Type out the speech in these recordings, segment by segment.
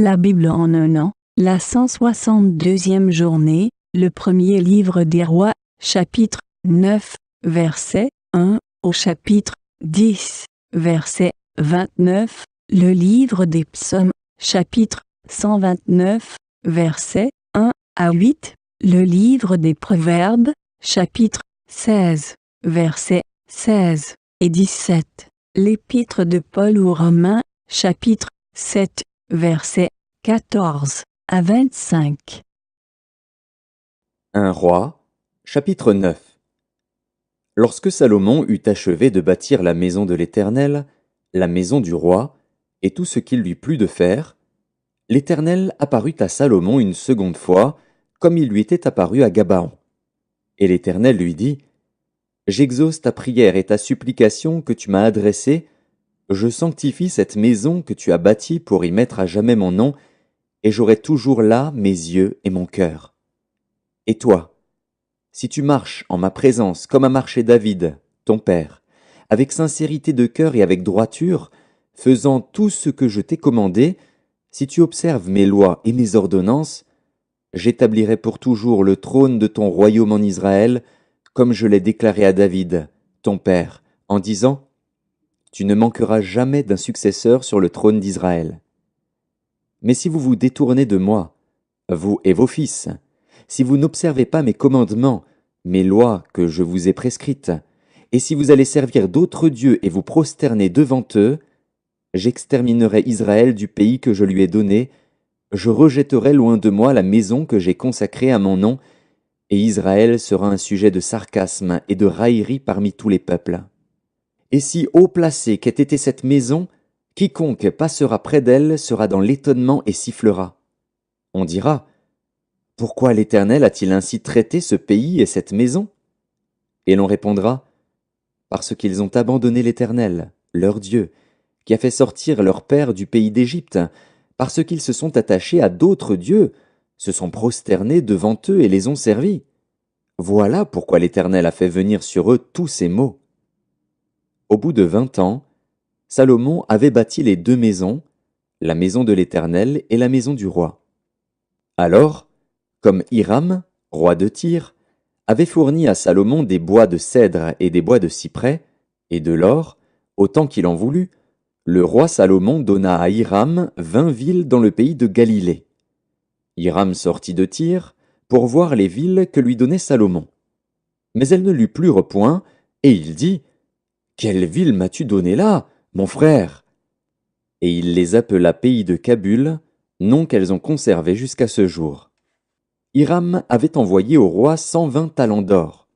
La Bible en un an, la 162e journée, le premier livre des rois, chapitre 9, verset 1 au chapitre 10, verset 29, le livre des psaumes, chapitre 129, verset 1 à 8, le livre des proverbes, chapitre 16, versets 16 et 17, l'épître de Paul aux Romains, chapitre 7, versets 14 à 25. 1 Roi, chapitre 9. Lorsque Salomon eut achevé de bâtir la maison de l'Éternel, la maison du roi, et tout ce qu'il lui plut de faire, l'Éternel apparut à Salomon une seconde fois, comme il lui était apparu à Gabaon. Et l'Éternel lui dit, « J'exauce ta prière et ta supplication que tu m'as adressée, je sanctifie cette maison que tu as bâtie pour y mettre à jamais mon nom, et j'aurai toujours là mes yeux et mon cœur. Et toi, si tu marches en ma présence comme a marché David, ton père, avec sincérité de cœur et avec droiture, faisant tout ce que je t'ai commandé, si tu observes mes lois et mes ordonnances, j'établirai pour toujours le trône de ton royaume en Israël, comme je l'ai déclaré à David, ton père, en disant, tu ne manqueras jamais d'un successeur sur le trône d'Israël. Mais si vous vous détournez de moi, vous et vos fils, si vous n'observez pas mes commandements, mes lois que je vous ai prescrites, et si vous allez servir d'autres dieux et vous prosterner devant eux, j'exterminerai Israël du pays que je lui ai donné, je rejetterai loin de moi la maison que j'ai consacrée à mon nom, et Israël sera un sujet de sarcasme et de raillerie parmi tous les peuples. Et si haut placée qu'ait été cette maison, quiconque passera près d'elle sera dans l'étonnement et sifflera. On dira, pourquoi l'Éternel a-t-il ainsi traité ce pays et cette maison? Et l'on répondra, parce qu'ils ont abandonné l'Éternel, leur Dieu, qui a fait sortir leur père du pays d'Égypte, parce qu'ils se sont attachés à d'autres dieux, se sont prosternés devant eux et les ont servis. Voilà pourquoi l'Éternel a fait venir sur eux tous ces maux. Au bout de 20 ans, Salomon avait bâti les 2 maisons, la maison de l'Éternel et la maison du roi. Alors, comme Hiram, roi de Tyr, avait fourni à Salomon des bois de cèdre et des bois de cyprès, et de l'or, autant qu'il en voulut, le roi Salomon donna à Hiram 20 villes dans le pays de Galilée. Hiram sortit de Tyr pour voir les villes que lui donnait Salomon. Mais elles ne lui plurent point, et il dit, « Quelle ville m'as-tu donnée là, mon frère ?» Et il les appela pays de Kabul, nom qu'elles ont conservé jusqu'à ce jour. Hiram avait envoyé au roi 120 talents d'or.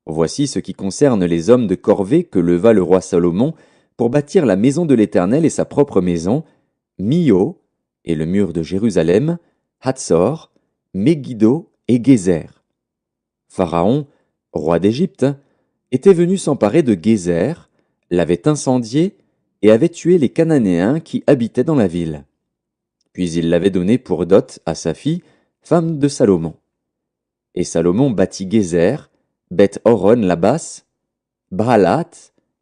Voici ce qui concerne les hommes de corvée que leva le roi Salomon pour bâtir la maison de l'Éternel et sa propre maison, Mio, et le mur de Jérusalem, Hatzor, Megiddo et Gézer. Pharaon, roi d'Égypte, était venu s'emparer de Gézer, l'avait incendié et avait tué les Cananéens qui habitaient dans la ville. Puis il l'avait donnée pour dot à sa fille, femme de Salomon. Et Salomon bâtit Gézer, Beth-Horon la basse, Bralat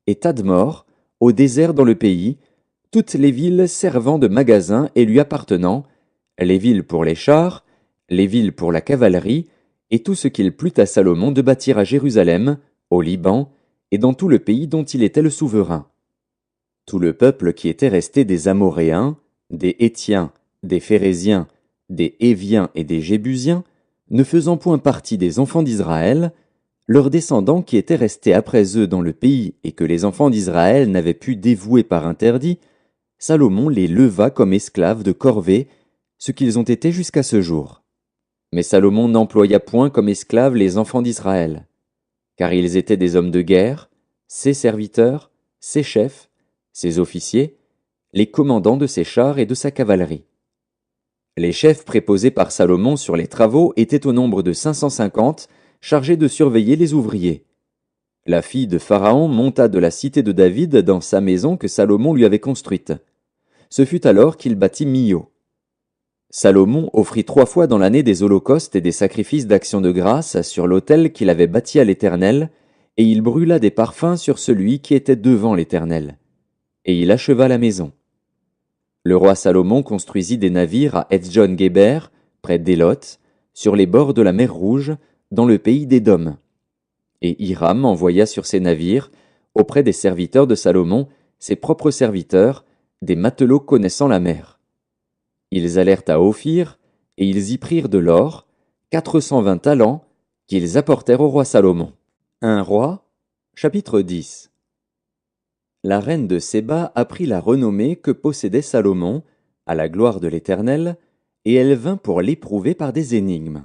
et Tadmor, au désert dans le pays, toutes les villes servant de magasins et lui appartenant, les villes pour les chars, les villes pour la cavalerie, et tout ce qu'il plut à Salomon de bâtir à Jérusalem, au Liban, et dans tout le pays dont il était le souverain. Tout le peuple qui était resté des Amoréens, des Hétiens, des Phéréziens, des Héviens et des Jébusiens, ne faisant point partie des enfants d'Israël, leurs descendants qui étaient restés après eux dans le pays et que les enfants d'Israël n'avaient pu dévouer par interdit, Salomon les leva comme esclaves de corvée, ce qu'ils ont été jusqu'à ce jour. Mais Salomon n'employa point comme esclaves les enfants d'Israël, car ils étaient des hommes de guerre, ses serviteurs, ses chefs, ses officiers, les commandants de ses chars et de sa cavalerie. Les chefs préposés par Salomon sur les travaux étaient au nombre de 550, chargés de surveiller les ouvriers. La fille de Pharaon monta de la cité de David dans sa maison que Salomon lui avait construite. Ce fut alors qu'il bâtit Mio. Salomon offrit 3 fois dans l'année des holocaustes et des sacrifices d'action de grâce sur l'autel qu'il avait bâti à l'Éternel, et il brûla des parfums sur celui qui était devant l'Éternel. Et il acheva la maison. Le roi Salomon construisit des navires à Etzjon-Guéber, près d'Élot, sur les bords de la mer Rouge, dans le pays d'Édom. Et Hiram envoya sur ces navires, auprès des serviteurs de Salomon, ses propres serviteurs, des matelots connaissant la mer. Ils allèrent à Ophir, et ils y prirent de l'or, 420 talents, qu'ils apportèrent au roi Salomon. Un roi, chapitre 10. La reine de Séba apprit la renommée que possédait Salomon, à la gloire de l'Éternel, et elle vint pour l'éprouver par des énigmes.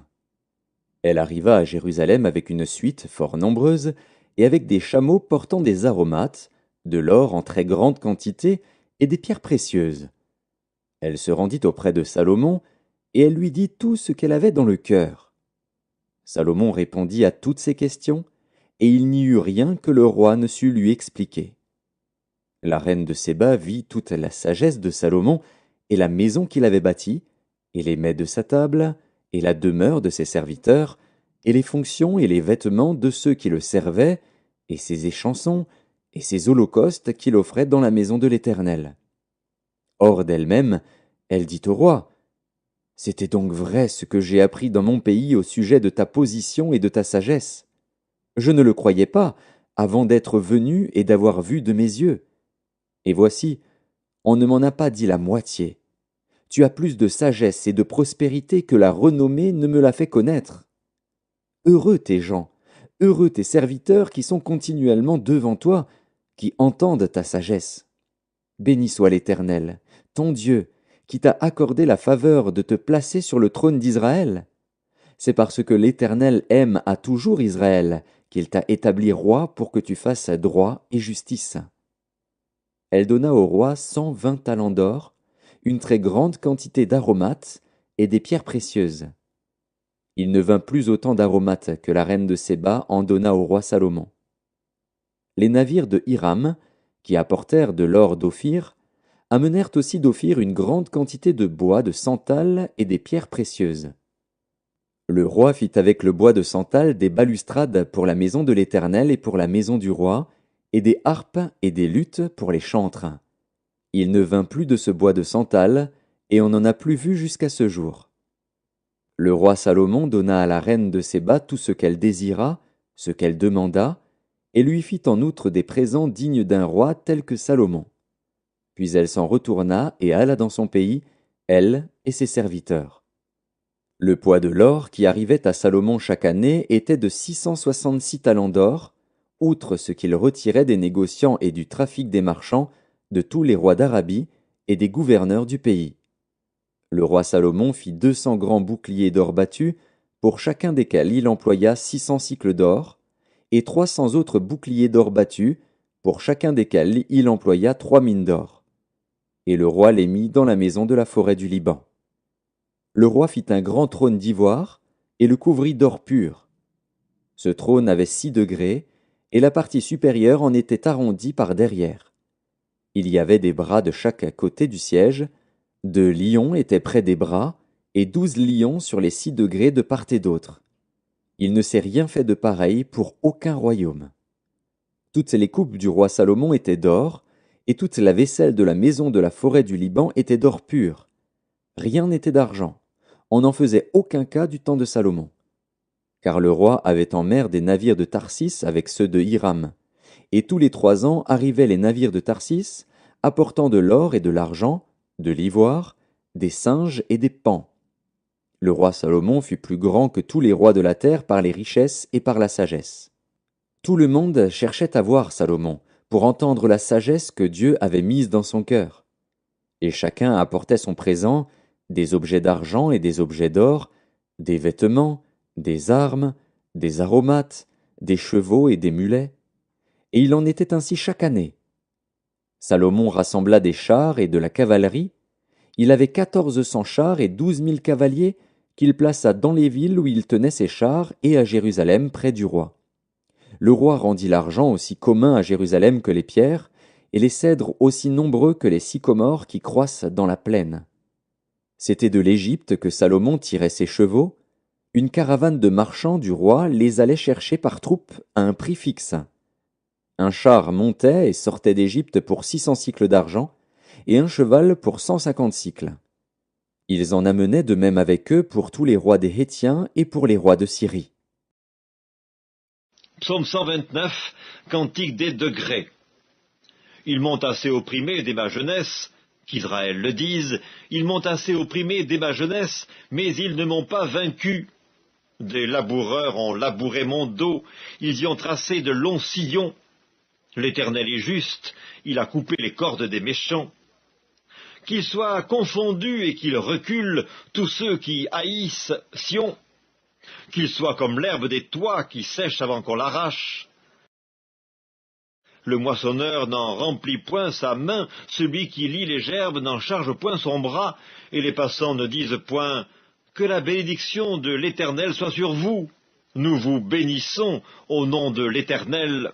Elle arriva à Jérusalem avec une suite fort nombreuse, et avec des chameaux portant des aromates, de l'or en très grande quantité, et des pierres précieuses. Elle se rendit auprès de Salomon, et elle lui dit tout ce qu'elle avait dans le cœur. Salomon répondit à toutes ses questions, et il n'y eut rien que le roi ne sût lui expliquer. La reine de Séba vit toute la sagesse de Salomon, et la maison qu'il avait bâtie, et les mets de sa table, et la demeure de ses serviteurs, et les fonctions et les vêtements de ceux qui le servaient, et ses échansons, et ses holocaustes qu'il offrait dans la maison de l'Éternel. Hors d'elle-même, elle dit au roi, « C'était donc vrai ce que j'ai appris dans mon pays au sujet de ta position et de ta sagesse. Je ne le croyais pas, avant d'être venu et d'avoir vu de mes yeux. Et voici, on ne m'en a pas dit la moitié. Tu as plus de sagesse et de prospérité que la renommée ne me l'a fait connaître. Heureux tes gens, heureux tes serviteurs qui sont continuellement devant toi, qui entendent ta sagesse. Béni soit l'Éternel, ton Dieu, qui t'a accordé la faveur de te placer sur le trône d'Israël. C'est parce que l'Éternel aime à toujours Israël qu'il t'a établi roi pour que tu fasses droit et justice. » Elle donna au roi 120 talents d'or, une très grande quantité d'aromates et des pierres précieuses. Il ne vint plus autant d'aromates que la reine de Séba en donna au roi Salomon. Les navires de Hiram, qui apportèrent de l'or d'Ophir, amenèrent aussi d'Ophir une grande quantité de bois de santal et des pierres précieuses. Le roi fit avec le bois de santal des balustrades pour la maison de l'Éternel et pour la maison du roi, et des harpes et des luttes pour les chantres. Il ne vint plus de ce bois de santal, et on n'en a plus vu jusqu'à ce jour. Le roi Salomon donna à la reine de Séba tout ce qu'elle désira, ce qu'elle demanda, et lui fit en outre des présents dignes d'un roi tel que Salomon. Puis elle s'en retourna et alla dans son pays, elle et ses serviteurs. Le poids de l'or qui arrivait à Salomon chaque année était de 666 talents d'or, outre ce qu'il retirait des négociants et du trafic des marchands, de tous les rois d'Arabie et des gouverneurs du pays. Le roi Salomon fit 200 grands boucliers d'or battu, pour chacun desquels il employa 600 cycles d'or, et 300 autres boucliers d'or battus, pour chacun desquels il employa 3 mines d'or. Et le roi les mit dans la maison de la forêt du Liban. Le roi fit un grand trône d'ivoire, et le couvrit d'or pur. Ce trône avait 6 degrés, et la partie supérieure en était arrondie par derrière. Il y avait des bras de chaque côté du siège, 2 lions étaient près des bras, et 12 lions sur les 6 degrés de part et d'autre. Il ne s'est rien fait de pareil pour aucun royaume. Toutes les coupes du roi Salomon étaient d'or, et toute la vaisselle de la maison de la forêt du Liban était d'or pur. Rien n'était d'argent. On n'en faisait aucun cas du temps de Salomon. Car le roi avait en mer des navires de Tarsis avec ceux de Hiram. Et tous les 3 ans arrivaient les navires de Tarsis, apportant de l'or et de l'argent, de l'ivoire, des singes et des paons. Le roi Salomon fut plus grand que tous les rois de la terre par les richesses et par la sagesse. Tout le monde cherchait à voir Salomon, pour entendre la sagesse que Dieu avait mise dans son cœur. Et chacun apportait son présent, des objets d'argent et des objets d'or, des vêtements, des armes, des aromates, des chevaux et des mulets. Et il en était ainsi chaque année. Salomon rassembla des chars et de la cavalerie. Il avait 1400 chars et 12 000 cavaliers qu'il plaça dans les villes où il tenait ses chars et à Jérusalem près du roi. Le roi rendit l'argent aussi commun à Jérusalem que les pierres, et les cèdres aussi nombreux que les sycomores qui croissent dans la plaine. C'était de l'Égypte que Salomon tirait ses chevaux. Une caravane de marchands du roi les allait chercher par troupes à un prix fixe. Un char montait et sortait d'Égypte pour 600 cycles d'argent, et un cheval pour 150 cycles. Ils en amenaient de même avec eux pour tous les rois des Hétiens et pour les rois de Syrie. Psaume 129, Cantique des degrés. Ils m'ont assez opprimé dès ma jeunesse, qu'Israël le dise, ils m'ont assez opprimé dès ma jeunesse, mais ils ne m'ont pas vaincu. Des laboureurs ont labouré mon dos, ils y ont tracé de longs sillons. L'Éternel est juste, il a coupé les cordes des méchants. Qu'ils soient confondus et qu'ils reculent, tous ceux qui haïssent Sion. Qu'ils soient comme l'herbe des toits qui sèche avant qu'on l'arrache. Le moissonneur n'en remplit point sa main, celui qui lie les gerbes n'en charge point son bras, et les passants ne disent point « Que la bénédiction de l'Éternel soit sur vous ! Nous vous bénissons au nom de l'Éternel. »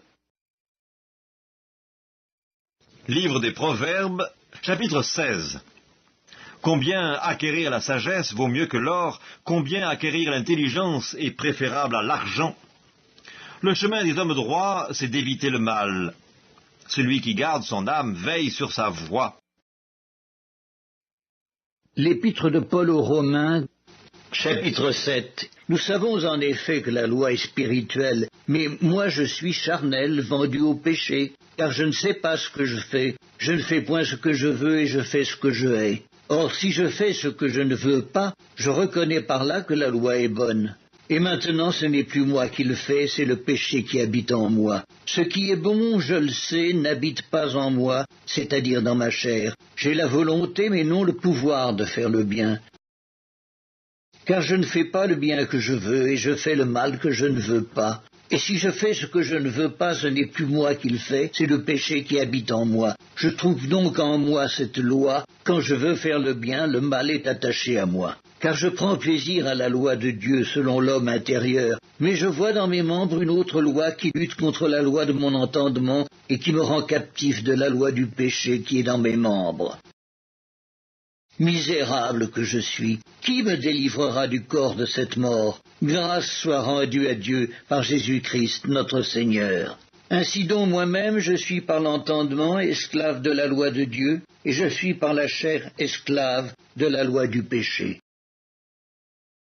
Livre des Proverbes, chapitre 16. Combien acquérir la sagesse vaut mieux que l'or, combien acquérir l'intelligence est préférable à l'argent. Le chemin des hommes droits, c'est d'éviter le mal. Celui qui garde son âme veille sur sa voie. L'épître de Paul aux Romains, chapitre 7. Nous savons en effet que la loi est spirituelle, mais moi je suis charnel, vendu au péché, car je ne sais pas ce que je fais. Je ne fais point ce que je veux et je fais ce que je hais. Or, si je fais ce que je ne veux pas, je reconnais par là que la loi est bonne. Et maintenant, ce n'est plus moi qui le fais, c'est le péché qui habite en moi. Ce qui est bon, je le sais, n'habite pas en moi, c'est-à-dire dans ma chair. J'ai la volonté, mais non le pouvoir de faire le bien. Car je ne fais pas le bien que je veux, et je fais le mal que je ne veux pas. Et si je fais ce que je ne veux pas, ce n'est plus moi qui le fais, c'est le péché qui habite en moi. Je trouve donc en moi cette loi, quand je veux faire le bien, le mal est attaché à moi. Car je prends plaisir à la loi de Dieu selon l'homme intérieur, mais je vois dans mes membres une autre loi qui lutte contre la loi de mon entendement et qui me rend captif de la loi du péché qui est dans mes membres. Misérable que je suis, qui me délivrera du corps de cette mort? Grâce soit rendue à Dieu par Jésus-Christ notre Seigneur. Ainsi donc moi-même je suis par l'entendement esclave de la loi de Dieu, et je suis par la chair esclave de la loi du péché.